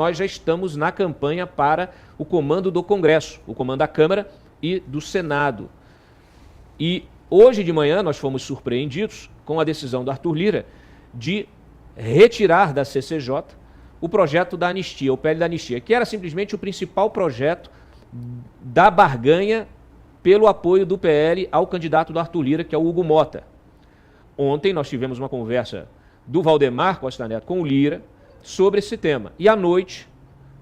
nós já estamos na campanha para o comando do Congresso, o comando da Câmara e do Senado. E hoje de manhã nós fomos surpreendidos com a decisão do Arthur Lira de retirar da CCJ o projeto da anistia, o PL da anistia, que era simplesmente o principal projeto da barganha pelo apoio do PL ao candidato do Arthur Lira, que é o Hugo Mota. Ontem nós tivemos uma conversa do Valdemar Costa Neto com o Lira sobre esse tema. E à noite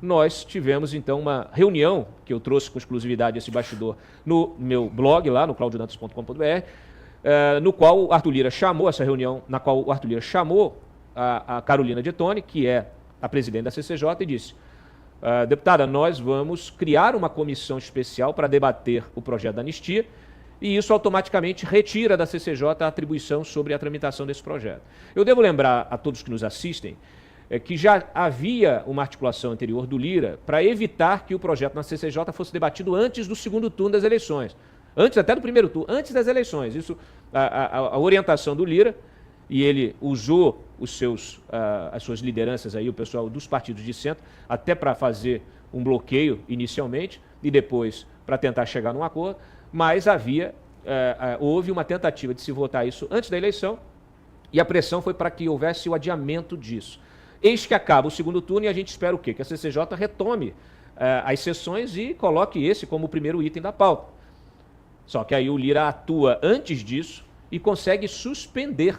nós tivemos então uma reunião, que eu trouxe com exclusividade esse bastidor no meu blog lá, no claudiodantas.com.br, no qual o Arthur Lira chamou, essa reunião na qual o Arthur Lira chamou a Carolina Detoni, que é a presidente da CCJ, e disse: deputada, nós vamos criar uma comissão especial para debater o projeto da anistia, e isso automaticamente retira da CCJ a atribuição sobre a tramitação desse projeto. Eu devo lembrar a todos que nos assistem que já havia uma articulação anterior do Lira para evitar que o projeto na CCJ fosse debatido antes do segundo turno das eleições, antes até do primeiro turno, antes das eleições. Isso, a orientação do Lira, e ele usou as suas lideranças, aí, o pessoal dos partidos de centro, até para fazer um bloqueio inicialmente e depois para tentar chegar num acordo, mas houve uma tentativa de se votar isso antes da eleição e a pressão foi para que houvesse o adiamento disso. Eis que acaba o segundo turno e a gente espera o quê? Que a CCJ retome as sessões e coloque esse como o primeiro item da pauta. Só que aí o Lira atua antes disso e consegue suspender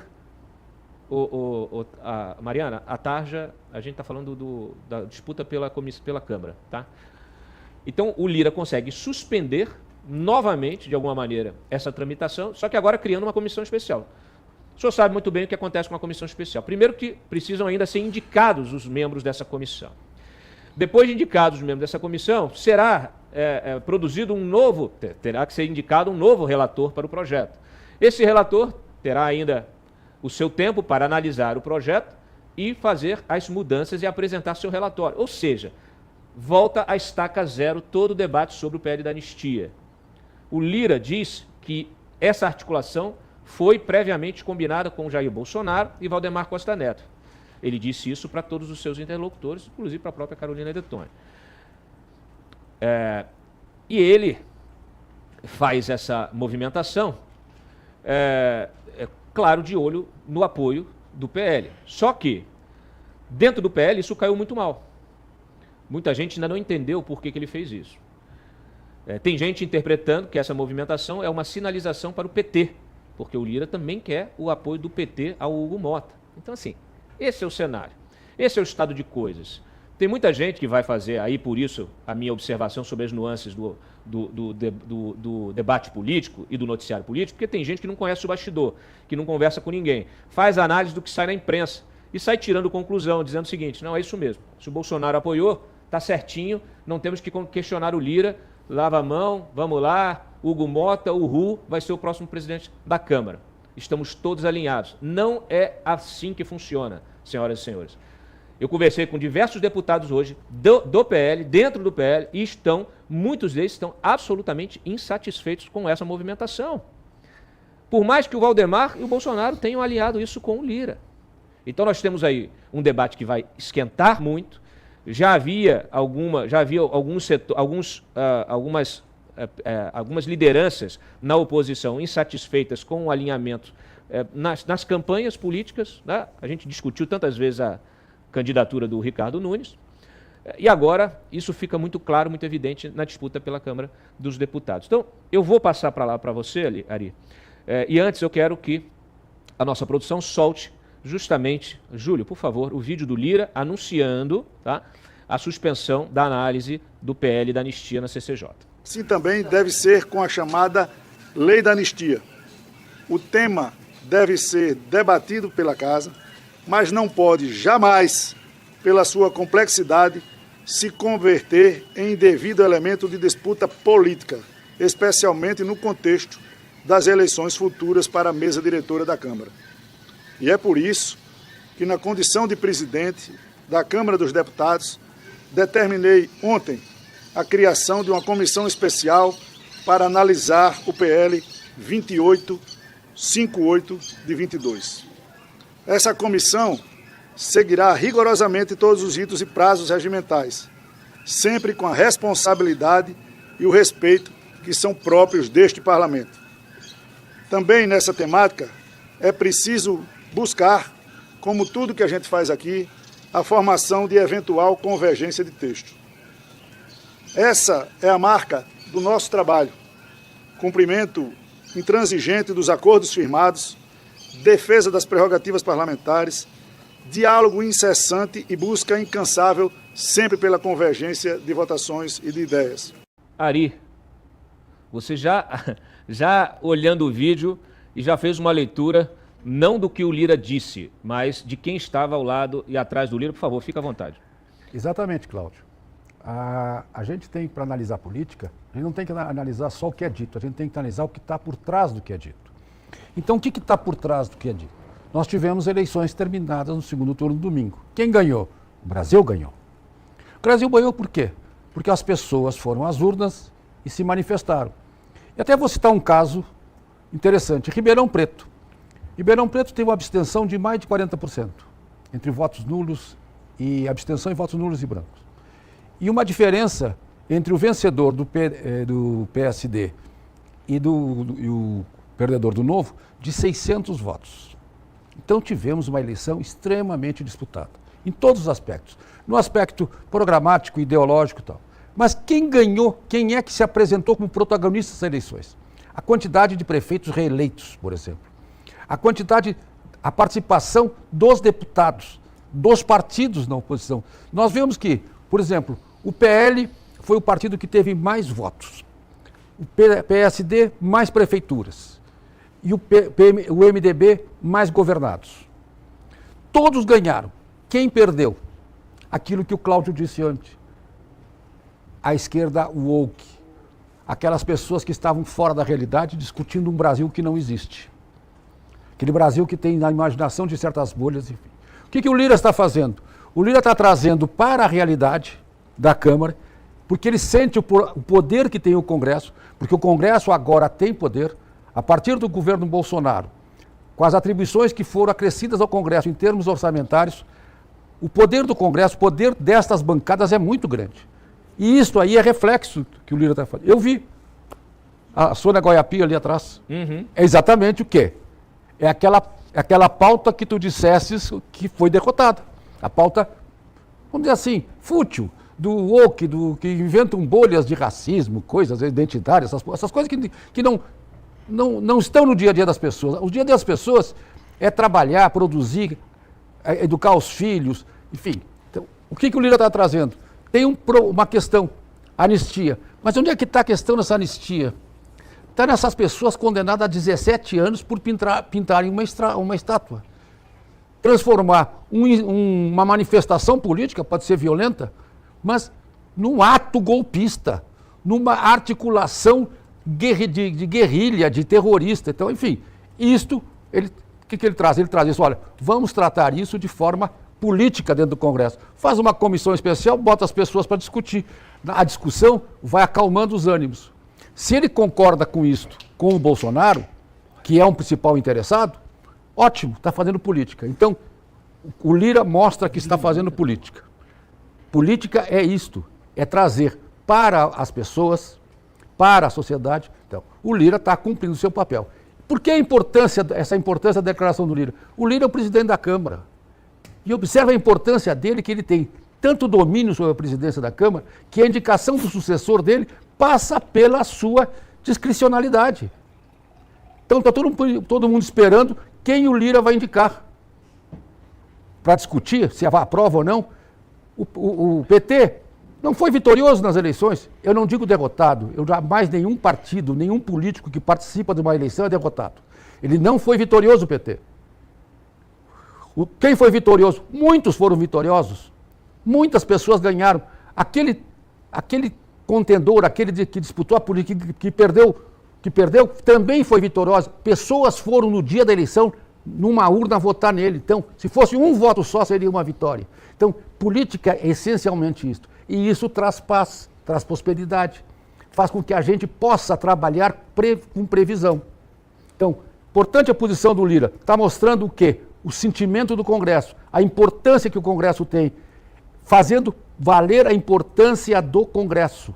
Mariana, a tarja, a gente está falando da disputa pela Câmara, tá? Então o Lira consegue suspender novamente, de alguma maneira, essa tramitação, só que agora criando uma comissão especial. O senhor sabe muito bem o que acontece com uma comissão especial. Primeiro que precisam ainda ser indicados os membros dessa comissão. Depois de indicados os membros dessa comissão, será produzido terá que ser indicado um novo relator para o projeto. Esse relator terá ainda o seu tempo para analisar o projeto e fazer as mudanças e apresentar seu relatório. Ou seja, volta à estaca zero todo o debate sobre o PL da anistia. O Lira diz que essa articulação foi previamente combinada com Jair Bolsonaro e Valdemar Costa Neto. Ele disse isso para todos os seus interlocutores, inclusive para a própria Carolina Detoni. E ele faz essa movimentação, claro, de olho no apoio do PL. Só que, dentro do PL, isso caiu muito mal. Muita gente ainda não entendeu por que ele fez isso. Tem gente interpretando que essa movimentação é uma sinalização para o PT, porque o Lira também quer o apoio do PT ao Hugo Mota. Então, assim, esse é o cenário. Esse é o estado de coisas. Tem muita gente que vai fazer, aí por isso, a minha observação sobre as nuances do debate político e do noticiário político, porque tem gente que não conhece o bastidor, que não conversa com ninguém, faz análise do que sai na imprensa e sai tirando conclusão, dizendo o seguinte: não, é isso mesmo, se o Bolsonaro apoiou, está certinho, não temos que questionar o Lira, lava a mão, vamos lá, Hugo Mota, o Ru, vai ser o próximo presidente da Câmara. Estamos todos alinhados. Não é assim que funciona, senhoras e senhores. Eu conversei com diversos deputados hoje do PL, dentro do PL, e muitos deles estão absolutamente insatisfeitos com essa movimentação. Por mais que o Valdemar e o Bolsonaro tenham alinhado isso com o Lira. Então nós temos aí um debate que vai esquentar muito. Já havia algumas lideranças na oposição insatisfeitas com o alinhamento nas campanhas políticas, né? A gente discutiu tantas vezes a candidatura do Ricardo Nunes, e agora isso fica muito claro, muito evidente na disputa pela Câmara dos Deputados. Então, eu vou passar para lá para você, Ari, e antes eu quero que a nossa produção solte justamente, Júlio, por favor, o vídeo do Lira anunciando, tá, a suspensão da análise do PL da anistia na CCJ. Sim, também deve ser com a chamada Lei da Anistia. O tema deve ser debatido pela Casa, mas não pode jamais, pela sua complexidade, se converter em devido elemento de disputa política, especialmente no contexto das eleições futuras para a mesa diretora da Câmara. E é por isso que, na condição de presidente da Câmara dos Deputados, determinei ontem a criação de uma comissão especial para analisar o PL 2858 de 22. Essa comissão seguirá rigorosamente todos os ritos e prazos regimentais, sempre com a responsabilidade e o respeito que são próprios deste Parlamento. Também nessa temática é preciso buscar, como tudo que a gente faz aqui, a formação de eventual convergência de texto. Essa é a marca do nosso trabalho. Cumprimento intransigente dos acordos firmados, defesa das prerrogativas parlamentares, diálogo incessante e busca incansável sempre pela convergência de votações e de ideias. Ari, você já olhando o vídeo e já fez uma leitura não do que o Lira disse, mas de quem estava ao lado e atrás do Lira. Por favor, fique à vontade. Exatamente, Cláudio. A gente tem, para analisar política, a gente não tem que analisar só o que é dito, a gente tem que analisar o que está por trás do que é dito. Então, o que está por trás do que é dito? Nós tivemos eleições terminadas no segundo turno do domingo. Quem ganhou? O Brasil ganhou. O Brasil ganhou por quê? Porque as pessoas foram às urnas e se manifestaram. E até vou citar um caso interessante. Ribeirão Preto. Ribeirão Preto tem uma abstenção de mais de 40%, entre votos nulos e abstenção e votos nulos e brancos. E uma diferença entre o vencedor do PSD e o perdedor do Novo de 600 votos. Então tivemos uma eleição extremamente disputada, em todos os aspectos. No aspecto programático, ideológico e tal. Mas quem ganhou, quem é que se apresentou como protagonista das eleições? A quantidade de prefeitos reeleitos, por exemplo. A participação dos deputados, dos partidos na oposição. Nós vemos que, por exemplo, o PL foi o partido que teve mais votos. O PSD, mais prefeituras. E o MDB, mais governados. Todos ganharam. Quem perdeu? Aquilo que o Cláudio disse antes. A esquerda woke. Aquelas pessoas que estavam fora da realidade discutindo um Brasil que não existe. Aquele Brasil que tem na imaginação de certas bolhas, enfim. O que o Lira está fazendo? O Lira está trazendo para a realidade da Câmara, porque ele sente o poder que tem o Congresso, porque o Congresso agora tem poder, a partir do governo Bolsonaro, com as atribuições que foram acrescidas ao Congresso em termos orçamentários, o poder do Congresso, o poder destas bancadas é muito grande. E isso aí é reflexo que o Lira está fazendo. Eu vi a Sônia Goiapia ali atrás. Uhum. É exatamente o quê? É aquela pauta que tu dissesses que foi derrotada. A pauta, vamos dizer assim, fútil, do woke, que inventam bolhas de racismo, coisas identitárias, essas coisas que não estão no dia a dia das pessoas. O dia a dia das pessoas é trabalhar, produzir, educar os filhos, enfim. Então, o que o Lira está trazendo? Tem uma questão, anistia. Mas onde é que está a questão dessa anistia? Está nessas pessoas condenadas a 17 anos por pintarem uma estátua. Transformar uma manifestação política, pode ser violenta, mas num ato golpista, numa articulação de guerrilha, de terrorista. Então, enfim, o que ele traz? Ele traz isso, olha, vamos tratar isso de forma política dentro do Congresso. Faz uma comissão especial, bota as pessoas para discutir. A discussão vai acalmando os ânimos. Se ele concorda com isso, com o Bolsonaro, que é um principal interessado, ótimo, está fazendo política. Então, o Lira mostra que está fazendo política. Política é isto, é trazer para as pessoas, para a sociedade. Então, o Lira está cumprindo o seu papel. Por que essa importância da declaração do Lira? O Lira é o presidente da Câmara. E observa a importância dele, que ele tem tanto domínio sobre a presidência da Câmara, que a indicação do sucessor dele passa pela sua discricionalidade. Então está todo mundo esperando quem o Lira vai indicar para discutir se aprova ou não. O PT não foi vitorioso nas eleições. Eu não digo derrotado. Jamais nenhum partido, nenhum político que participa de uma eleição é derrotado. Ele não foi vitorioso, o PT. Quem foi vitorioso? Muitos foram vitoriosos. Muitas pessoas ganharam. Aquele contendor, aquele que disputou a política, que perdeu, também foi vitorioso. Pessoas foram no dia da eleição, numa urna, votar nele. Então, se fosse um voto só, seria uma vitória. Então, política é essencialmente isso. E isso traz paz, traz prosperidade, faz com que a gente possa trabalhar com previsão. Então, importante a posição do Lira. Está mostrando o quê? o sentimento do Congresso, a importância que o Congresso tem, fazendo valer a importância do Congresso.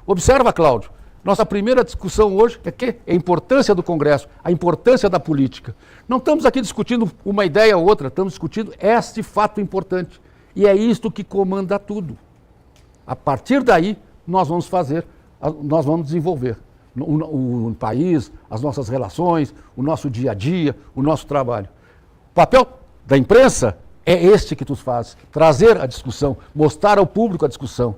Observa, Cláudio, nossa primeira discussão hoje é a importância do Congresso, a importância da política. Não estamos aqui discutindo uma ideia ou outra, estamos discutindo este fato importante. E é isto que comanda tudo. A partir daí, nós vamos desenvolver o país, as nossas relações, o nosso dia a dia, o nosso trabalho. O papel da imprensa é este que tu faz, trazer a discussão, mostrar ao público a discussão.